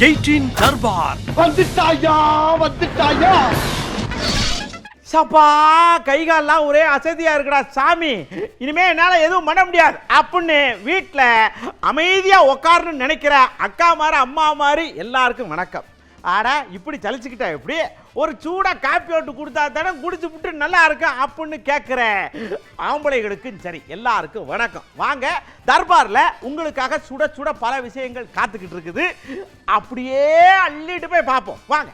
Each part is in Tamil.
18 தர்பார் வந்துட்டாயா சப்பா கைகாலெல்லாம் ஒரே அசதியா இருக்குடா சாமி, இனிமே என்னால எதுவும் பண்ண முடியாது அப்படின்னு வீட்டில் அமைதியா உட்காருன்னு நினைக்கிற அக்கா மாதிரி அம்மா மாதிரி எல்லாருக்கும் வணக்கம். ஆடா இப்படி சலிச்சுக்கிட்டா எப்படி, ஒரு சூடா காப்பி ஓட்டு கொடுத்தா தானே குடிச்சு விட்டு நல்லா இருக்கும் அப்படின்னு கேட்குற ஆம்பளைகளுக்கும் சரி எல்லாருக்கும் வணக்கம். வாங்க, தர்பார்ல உங்களுக்காக சுட சுட பல விஷயங்கள் காத்துக்கிட்டு இருக்குது, அப்படியே அள்ளிட்டு போய் பார்ப்போம் வாங்க.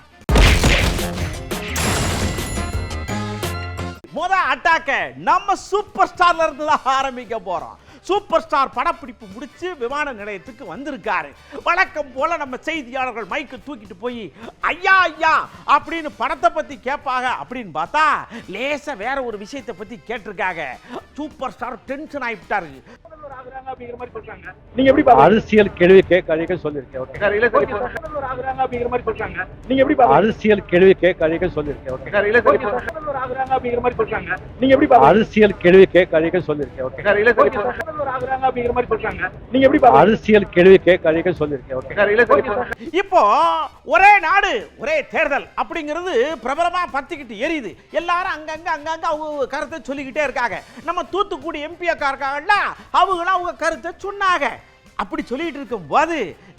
அட்டாக்க நம்ம சூப்பர் ஸ்டார்ல இருந்து தான் ஆரம்பிக்க போறோம். சூப்பர் ஸ்டார் படப்பிடிப்பு முடிச்சு விமான நிலையத்துக்கு வந்திருக்காரு. வழக்கம் போல நம்ம செய்தியாளர்கள் மைக்கு தூக்கிட்டு போய் ஐயா ஐயா அப்படின்னு படத்தை பத்தி கேட்பாங்க அப்படின்னு பார்த்தா லேசா வேற ஒரு விஷயத்தை பத்தி கேட்டிருக்காங்க. சூப்பர் ஸ்டார் டென்ஷன் ஆயிட்டாரு. அரசியல் கேள்வி கேட்காதீங்க சொல்லிருக்கேன். அரசியல் கேள்வி கேட்காதீங்க சொல்லிருக்கேன். அரசியல் கேள்வி கேட்காதீங்க சொல்லிருக்கேன். அரசியல் கேள்வி கேட்காதீங்க சொல்லிருக்கேன். இப்போ ஒரே நாடு ஒரே தேர்தல் அப்படிங்கிறது பிரபலமா பத்திக்கிட்டு எரியுது. எல்லாரும் அங்கங்க அவங்க கருத்தை சொல்லிக்கிட்டே இருக்காங்க. நம்ம தூத்துக்குடி எம்பி அக்கா இருக்காங்கல்ல, அவங்க கருத்தை சொன்னாங்க. அப்படி சொல்லிட்டு இருக்கும் போது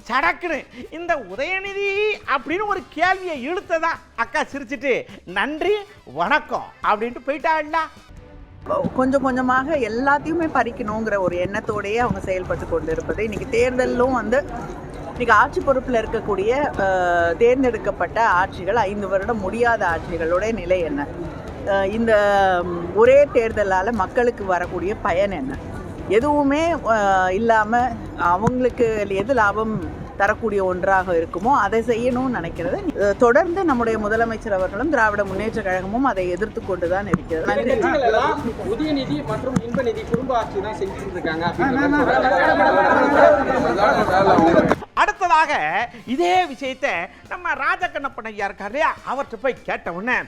சடக்குன்னு இந்த உதயநிதி அப்படின்னு ஒரு கேள்வியை இழுத்ததா அக்கா சிரிச்சிட்டு நன்றி வணக்கம் அப்படின்ட்டு போயிட்டாங்களா. கொஞ்சம் கொஞ்சமாக எல்லாத்தையுமே பறிக்கணுங்கிற ஒரு எண்ணத்தோடையே அவங்க செயல்பட்டு கொண்டு இருப்பது. இன்னைக்கு தேர்தலும் இன்னைக்கு ஆட்சி பொறுப்பில் இருக்கக்கூடிய தேர்ந்தெடுக்கப்பட்ட ஆட்சிகள் 5 வருடம் முடியாத ஆட்சிகளோட நிலை என்ன, இந்த ஒரே தேர்தலால் மக்களுக்கு வரக்கூடிய பயன் என்ன, எதுவுமே இல்லாமல் அவங்களுக்கு எது லாபம் தரக்கூடிய ஒன்றாக இருக்குமோ அதை செய்யணும்னு நினைக்கிறது. தொடர்ந்து நம்முடைய முதலமைச்சர் அவர்களும் திராவிட முன்னேற்ற கழகமும் அதை எதிர்த்து கொண்டுதான் இருக்கிறது. உதயநிதி மற்றும் இன்பநிதி குடும்ப ஆட்சி தான் செஞ்சுட்டு இருக்காங்க. அடுத்ததாக இதே விஷயத்தை நம்ம ராஜகண்ணப்பன் ஐயா இருக்காரு இல்லையா, அவர்கிட்ட போய் கேட்ட உடனே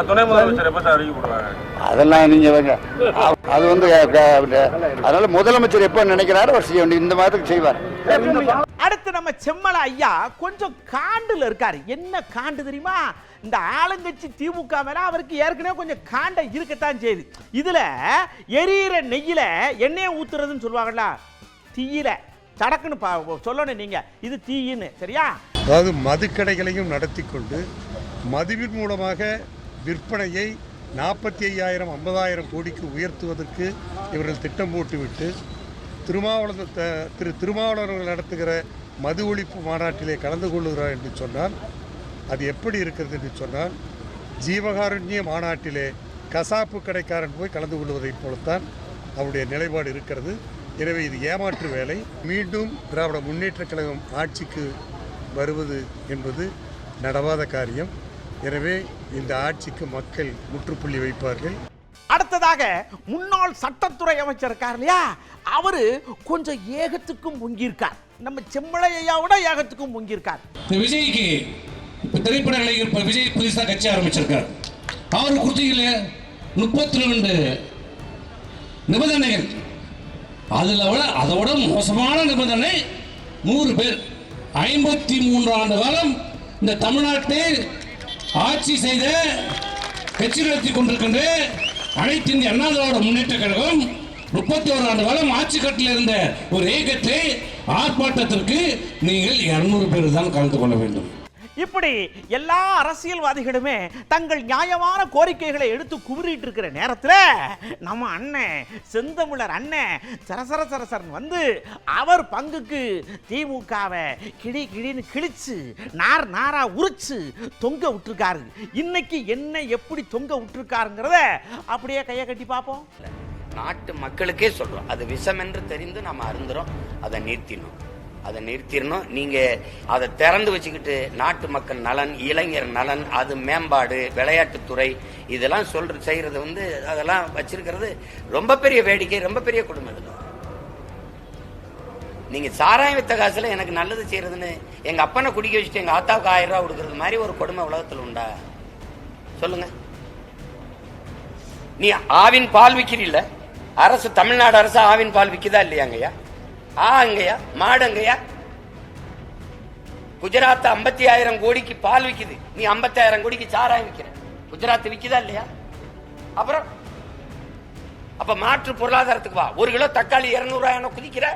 துணை முதலமைச்சர் எப்ப சார் அறிவிக்க போறாங்க? அதெல்லாம் நீங்க அது அதனால முதலமைச்சர் எப்ப நினைக்கிறாரு அவர் செய்ய வேண்டிய இந்த மாதிரி செய்வார். அடுத்து நம்ம செம்மல ஐயா கொஞ்சம் காண்டுல இருக்காரு. என்ன காண்டு தெரியுமா, இந்த ஆளுங்கட்சி திமுக மேல அவருக்கு ஏற்கனவே கொஞ்சம் காண்ட இருக்கத்தான் செய்யுது. இதுல எரியிற நெய்யில எண்ணெயை ஊத்துறதுன்னு சொல்லுவாங்கல்ல, தீயில சடக்குன்னு சொல்லணும் நீங்க இது தீயின்னு, சரியா? அதாவது மதுக்கடைகளையும் நடத்தி கொண்டு மதுவின் மூலமாக விற்பனையை 45,000 50,000 கோடிக்கு உயர்த்துவதற்கு இவர்கள் திட்டம் போட்டுவிட்டு திரு திருமாவளவர்கள் நடத்துகிற மது ஒழிப்பு மாநாட்டிலே கலந்து கொள்ளுகிறார் என்று சொன்னால் அது எப்படி இருக்கிறது என்று சொன்னால் ஜீவகாருண்ய மாநாட்டிலே கசாப்பு கடைக்காரன் போய் கலந்து கொள்வதைப் போலத்தான் அவருடைய நிலைப்பாடு இருக்கிறது. எனவே இது ஏமாற்று வேலை. மீண்டும் திராவிட முன்னேற்ற கழகம் ஆட்சிக்கு வருவது என்பது நடவாத காரியம். எனவே இந்த ஆட்சிக்கு மக்கள் முற்றுப்புள்ளி வைப்பார்கள். அடுத்ததாக முன்னாள் சட்டத்துறை அமைச்சர் இருக்கார் இல்லையா, அவரு கொஞ்சம் ஏகத்துக்கும் முங்கியிருக்கார். நம்ம செம்மலையாவோட ஏகத்துக்கும் முங்கியிருக்கார். விஜய்க்கு திரைப்பட நடிகர் விஜய் புதுசாக கட்சி ஆரம்பிச்சிருக்கார். அவர் குறிச்சிக்கல 32 நிபந்தனைகள், அதோட மோசமான நிபந்தனை 100 பேர் 53 ஆண்டு காலம் இந்த தமிழ்நாட்டை ஆட்சி செய்த கட்சி நடத்தி கொண்டிருக்கின்ற அனைத்து இந்திய அண்ணா திராவிட முன்னேற்ற கழகம் 31 ஆண்டு காலம் ஆட்சி கட்டில் இருந்த ஒரு இயக்கத்தை ஆர்ப்பாட்டத்திற்கு நீங்கள் 200 பேர் தான் கலந்து கொள்ள வேண்டும். இப்படி எல்லா அரசியல்வாதிகளுமே தங்கள் நியாயமான கோரிக்கைகளை எடுத்து குவிரிட்டு இருக்கிற நேரத்தில் நம்ம அண்ணன் செந்தமிழர் அண்ணன் சரசரன் வந்து அவர் பங்குக்கு திமுகவை கிழின்னு கிழிச்சு நாரா உரிச்சு தொங்க விட்டுருக்காரு. இன்னைக்கு என்ன எப்படி தொங்க விட்டுருக்காருங்கிறத அப்படியே கையை கட்டி பார்ப்போம். நாட்டு மக்களுக்கே சொல்றோம், அது விஷம் என்று தெரிந்து நம்ம அருந்துறோம். அதை நிறுத்திடணும். நீங்க அதை திறந்து வச்சுக்கிட்டு நாட்டு மக்கள் நலன், இளைஞர் நலன், அது மேம்பாடு, விளையாட்டுத்துறை இதெல்லாம் செய்யறது அதெல்லாம் வச்சிருக்கிறது ரொம்ப பெரிய வேடிக்கை, ரொம்ப பெரிய கொடுமை. நீங்க சாராயம் வித்த காசுல எனக்கு நல்லது செய்யறதுன்னு எங்க அப்பனை குடிக்க வச்சுட்டு எங்க ஆத்தாவுக்கு 1000 ரூபாய் கொடுக்கறது மாதிரி ஒரு கொடுமை உலகத்தில் உண்டா? சொல்லுங்க. நீ ஆவின் பால் விக்கிறீல்ல, அரசு தமிழ்நாடு அரசு ஆவின் பால் விக்குதா இல்லையாங்கய்யா? அங்கயா மாடு அங்கயா? குஜராத் 50,000 கோடிக்கு பால் விக்குது, நீ 50,000 கோடிக்கு சாராயம் விக்கிற. குஜராத் விக்குதா இல்லையா? அப்புறம் அப்ப மாற்று பொருளாதாரத்துக்கு வா. 1 கிலோ தக்காளி 200 ரூபாய் குதிக்கிற,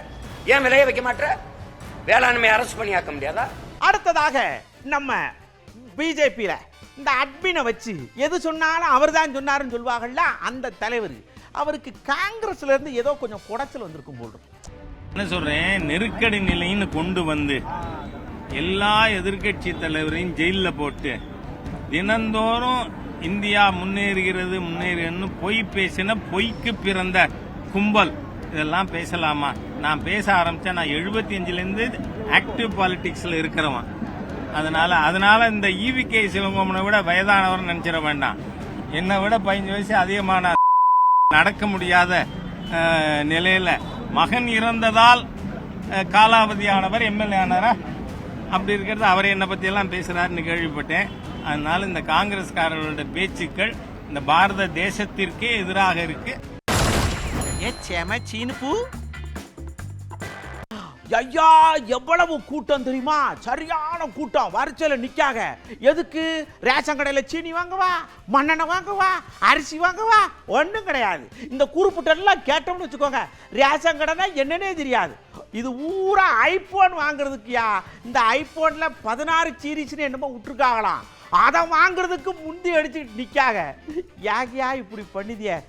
ஏன் விலையை வைக்க மாட்டேற? வேளாண்மை அரசு பண்ணியாக்க முடியாதா? அடுத்ததாக நம்ம பிஜேபியில இந்த அட்மினை வச்சு எது சொன்னாலும் அவர் தான் சொன்னாருன்னு சொல்லுவாங்கல்ல, அந்த தலைவர் அவருக்கு காங்கிரஸ்ல இருந்து ஏதோ கொஞ்சம் குடைச்சல் வந்திருக்கும் போல். என்ன சொல்றேன், நெருக்கடி நிலைன்னு கொண்டு வந்து எல்லா எதிர்கட்சி தலைவரையும் ஜெயில போட்டு தினந்தோறும் இந்தியா முன்னேறுகிறது பொய் பேசின பொய்க்கு பிறந்த கும்பல் இதெல்லாம் பேசலாமா? நான் பேச ஆரம்பிச்சேன். நான் 75லேருந்து ஆக்டிவ் பாலிடிக்ஸ்ல இருக்கிறவன். அதனால இந்த ஈவிகே சிவகோமனை விட வயதானவர் நினைச்சிட வேண்டாம். என்னை விட 15 வயசு அதிகமான நடக்க முடியாத நிலையில மகன் இறந்ததால் காலாவதியானவர் எம்எல்ஏ ஆனாரா? அப்படி இருக்கிறது அவரை என்னை பத்தி எல்லாம் பேசுறாருன்னு கேள்விப்பட்டேன். அதனால இந்த காங்கிரஸ்காரர்களுடைய பேச்சுக்கள் இந்த பாரத தேசத்திற்கே எதிராக இருக்கு. ஐயா, எவ்வளவு கூட்டம் தெரியுமா? சரியான கூட்டம். வரிசையில் நிக்காக. எதுக்கு? ரேஷன் கடையில் சீனி வாங்கவா, மண்ணெண்ணெய் வாங்கவா, அரிசி வாங்கவா? ஒன்றும் கிடையாது. இந்த குறிப்பிட்டெல்லாம் கேட்டோம்னு வச்சுக்கோங்க, ரேஷன் கடைனா என்னன்னே தெரியாது. இது ஊரா ஐபோன் வாங்குறதுக்குயா. இந்த ஐபோன்ல 16 சீரிஸ்னு என்னமோ விட்டுருக்காங்களாம். அதை வாங்குறதுக்கு முந்தி அடிச்சுட்டு நிக்காக. யாகியா இப்படி பண்ணிதிய?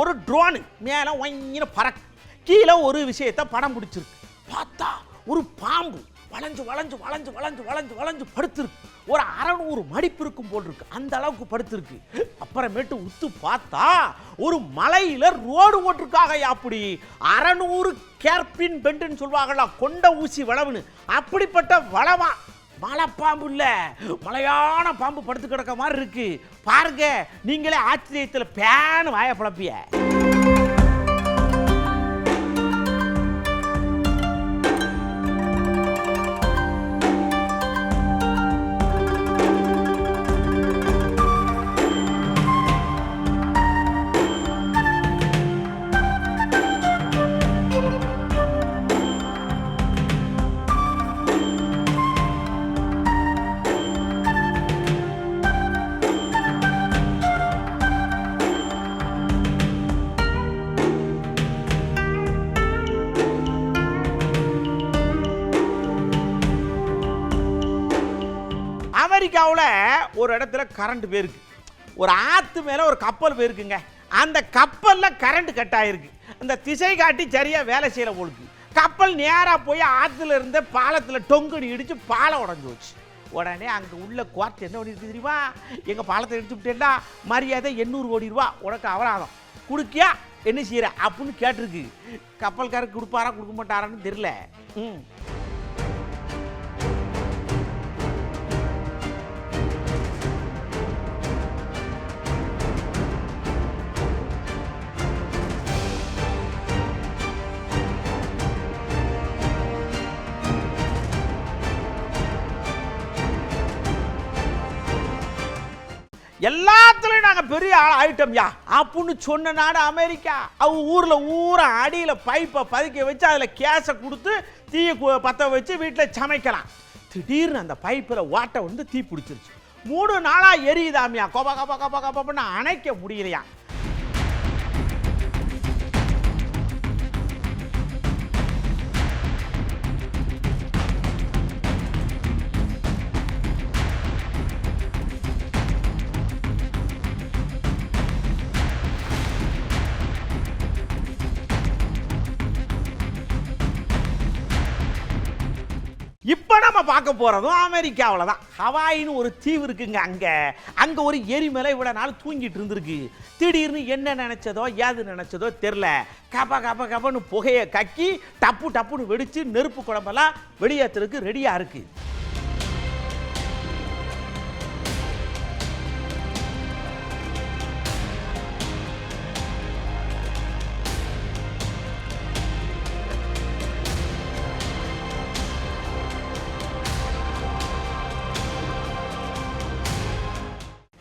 ஒரு ட்ரோனு மேலே ஒங்கின பறக்கு, கீழே ஒரு விஷயத்தை படம் பிடிச்சிருக்கு. பார்த்தா ஒரு பாம்பு வளைஞ்சு வளைஞ்சு வளைஞ்சு வளைஞ்சு வளைஞ்சு வளைஞ்சு படுத்திருக்கு. ஒரு 600 மடிப்பு இருக்கும் போல் இருக்கு, அந்த அளவுக்கு படுத்திருக்கு. அப்புறமேட்டு உத்து பார்த்தா ஒரு மலையில ரோடு ஓட்டிருக்காங்க. அப்படி 600 கேர்பின் பெண்டுன்னு சொல்லுவாங்களா, கொண்ட ஊசி வளவுன்னு. அப்படிப்பட்ட வளவா மலைப்பாம்பு இல்ல, மலையான பாம்பு படுத்து கிடக்க மாதிரி இருக்கு. பாருங்க, நீங்களே ஆச்சரியத்தில் பேனு வாய பழப்பிய. அமெரிக்காவில் ஒரு இடத்துல கரண்ட் போயிருக்கு. ஒரு ஆற்று மேலே ஒரு கப்பல் போயிருக்குங்க. அந்த கப்பலில் கரண்ட் கட் ஆகிருக்கு. அந்த திசை காட்டி சரியாக வேலை செய்யல போலுக்கு. கப்பல் நேராக போய் ஆற்றுல இருந்த பாலத்தில் டொங்குடி இடித்து பாலம் உடஞ்சி வச்சு. உடனே அங்கே உள்ள கோர்ட் என்ன பண்ணிருக்கு தெரியுமா? எங்கள் பாலத்தை எடுத்து விட்டேன்னா மரியாதை 800 கோடி ரூபா உனக்கு அபராதம் கொடுக்கியா, என்ன செய்கிற அப்படின்னு கேட்டிருக்கு. கப்பல்காரருக்கு கொடுப்பாரா கொடுக்க மாட்டாரான்னு தெரியல. எல்லாத்துலயும் நாங்க பெரிய ஆயிட்டம் யா அப்படின்னு சொன்ன நாடு அமெரிக்கா. அவங்க ஊர்ல அடியில பைப்பை பதுக்க வச்சு அதுல கேஸை கொடுத்து தீயை பத்த வச்சு வீட்டில் சமைக்கலாம். திடீர்னு அந்த பைப்பில் ஓட்டை வந்து தீ பிடிச்சிருச்சு. 3 நாளா எரியுதாமியா. கொப கொப கொப கொபன்னு அணைக்க முடியலையா. இப்போ நம்ம பார்க்க போகிறதும் அமெரிக்காவில் தான். ஹவாயின்னு ஒரு தீவு இருக்குங்க. அங்கே ஒரு எரிமலை இவ்வளோ நாள் தூங்கிட்டு இருந்திருக்கு. திடீர்னு என்ன நினச்சதோ ஏது நினச்சதோ தெரில, கப்பன்னு புகையை கக்கி டப்புன்னு வெடித்து நெருப்பு குழம்பெல்லாம் வெளியேற்றுறதுக்கு ரெடியாக இருக்குது.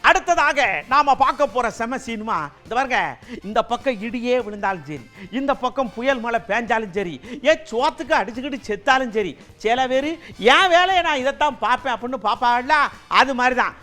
அடுத்ததாக நாம பார்க்க போற செம சினிமா இந்த பாருங்க. இந்த பக்கம் இடியே விழுந்தாலும் சரி, இந்த பக்கம் புயல் மழை பேஞ்சாலும் சரி, சோத்துக்கு அடிச்சுக்கிட்டு செத்தாலும் சரி, சில பேர் என் வேலையை நான் இதைத்தான் பார்ப்பேன் அப்படின்னு பார்ப்பாங்கல்ல, அது மாதிரி தான்.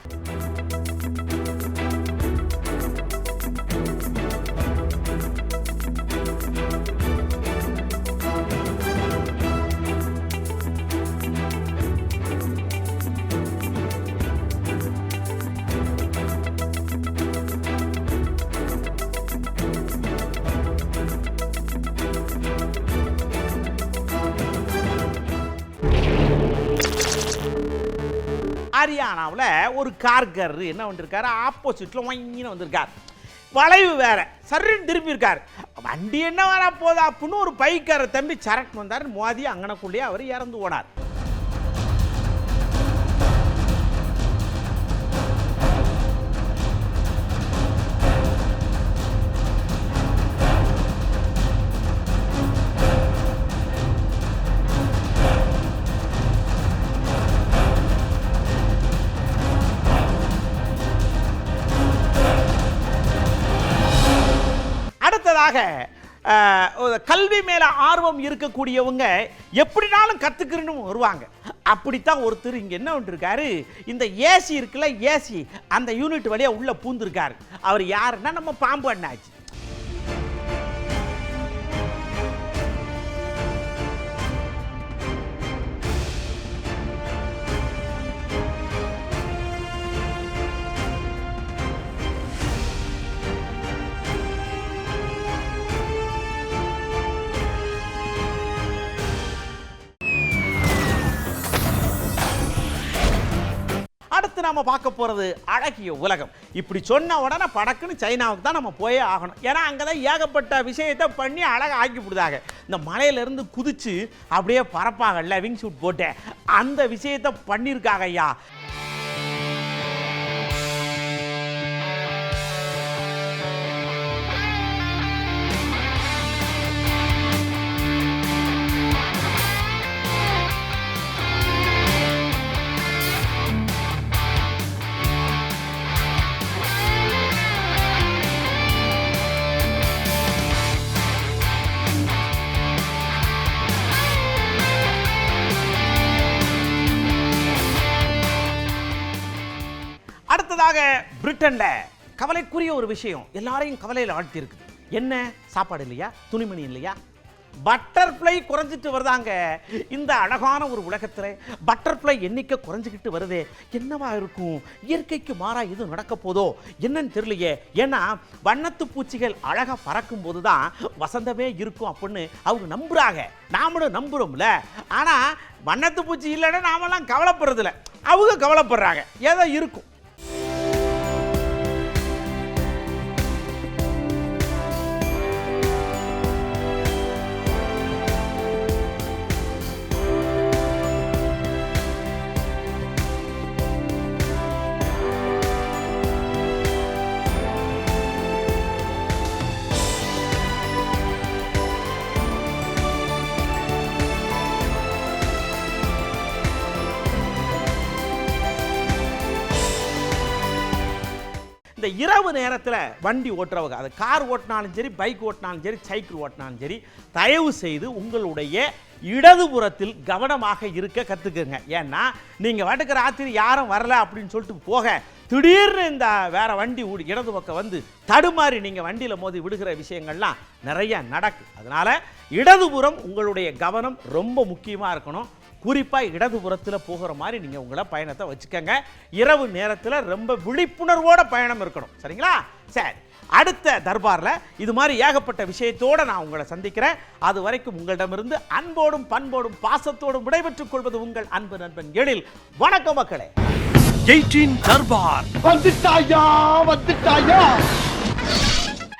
ஹரியானாவில் ஒரு கார்கர் என்ன பண்ணிருக்காரு, ஆப்போசிட்டில் வாங்கின்னு வந்திருக்கார். வளைவு வேற, சருன்னு திருப்பி இருக்கார். வண்டி என்ன வர போதா அப்படின்னு ஒரு பைக்கார தம்பி சரக்கு வந்தார். மோதி அங்கனக்குள்ளேயே அவர் இறந்து போனார். கல்வி மேல ஆர்வம் இருக்கக்கூடியவங்க எப்படினாலும் கத்துக்கிறன்னு வருவாங்க. அப்படித்தான் ஒருத்தர் இங்க என்ன பண்ணிருக்காரு, இந்த ஏசி இருக்குல்ல, ஏசி அந்த யூனிட் வழியா உள்ள பூந்திருக்காரு. அவர் யாருன்னா நம்ம பாம்பு அண்ணாச்சி. அடுத்து நாம பார்க்க போறது அழகிய உலகம். இப்படி சொன்ன உடனே படக்குன்னு சைனாவுக்கு தான் நம்ம போயே ஆகணும். ஏன்னா அங்கதான் ஏகப்பட்ட விஷயத்தை பண்ணி அழகா ஆக்கி விடுதாங்க. இந்த மலையில இருந்து குதிச்சு அப்படியே பறப்பாங்கல்ல, விங் சூட் போட்டு, அந்த விஷயத்தை பண்ணிருக்காங்க ஐயா. பிரிட்டன்ல கவலைக்குரிய ஒரு விஷயம் எல்லாரையும் கவலையில் ஆழ்த்தி இருக்குது. என்ன? சாப்பாடு இல்லையா, துணிமணி இல்லையா, பட்டர்ஃப்ளை குறைஞ்சிட்டு வருதாங்க. இந்த அழகான ஒரு உலகத்தில் பட்டர்ஃப்ளை எண்ணிக்கை குறைஞ்சிக்கிட்டு வருதே, என்னவா இருக்கும்? இயற்கைக்கு மாறா எதுவும் நடக்க போதோ என்னன்னு தெரியலையே. ஏன்னா வண்ணத்து பூச்சிகள் அழகா பறக்கும் போது தான் வசந்தமே இருக்கும் அப்படின்னு அவங்க நம்புறாங்க. நாமளும் நம்புறோம்ல. ஆனா வண்ணத்து பூச்சி இல்லைன்னா நாமெல்லாம் கவலைப்படுறதில்ல, அவங்க கவலைப்படுறாங்க. ஏதோ இருக்கும். இந்த இரவு நேரத்தில் வண்டி ஓட்டுறவங்க, அது கார் ஓட்டினாலும் சரி, பைக் ஓட்டினாலும் சரி, சைக்கிள் ஓட்டினாலும் சரி, தயவு செய்து உங்களுடைய இடதுபுறத்தில் கவனமாக இருக்க கற்றுக்குங்க. ஏன்னா நீங்கள் வாட்டுக்கு ராத்திரி யாரும் வரல அப்படின்னு சொல்லிட்டு போக திடீர்னு இந்த வேற வண்டி இடது பக்கம் வந்து தடுமாறி நீங்கள் வண்டியில் மோதி விடுகிற விஷயங்கள்லாம் நிறைய நடக்கு. அதனால் இடதுபுறம் உங்களுடைய கவனம் ரொம்ப முக்கியமாக இருக்கணும். குறிப்பாக இடதுபுறத்தில் போகிற மாதிரி நீங்கள் உங்களை பயணத்தை வச்சுக்கோங்க. இரவு நேரத்தில் ரொம்ப விழிப்புணர்வோட பயணம் இருக்கணும். சரிங்களா? சரி, அடுத்த தர்பாரில் இது மாதிரி ஏகப்பட்ட விஷயத்தோடு நான் உங்களை சந்திக்கிறேன். அது வரைக்கும் உங்களிடமிருந்து அன்போடும் பண்போடும் பாசத்தோடும் விடைபெற்றுக் கொள்வது உங்கள் அன்பு நண்பன் எழில். வணக்கம் மக்களே. 18 தர்பார் வந்துட்டாயா.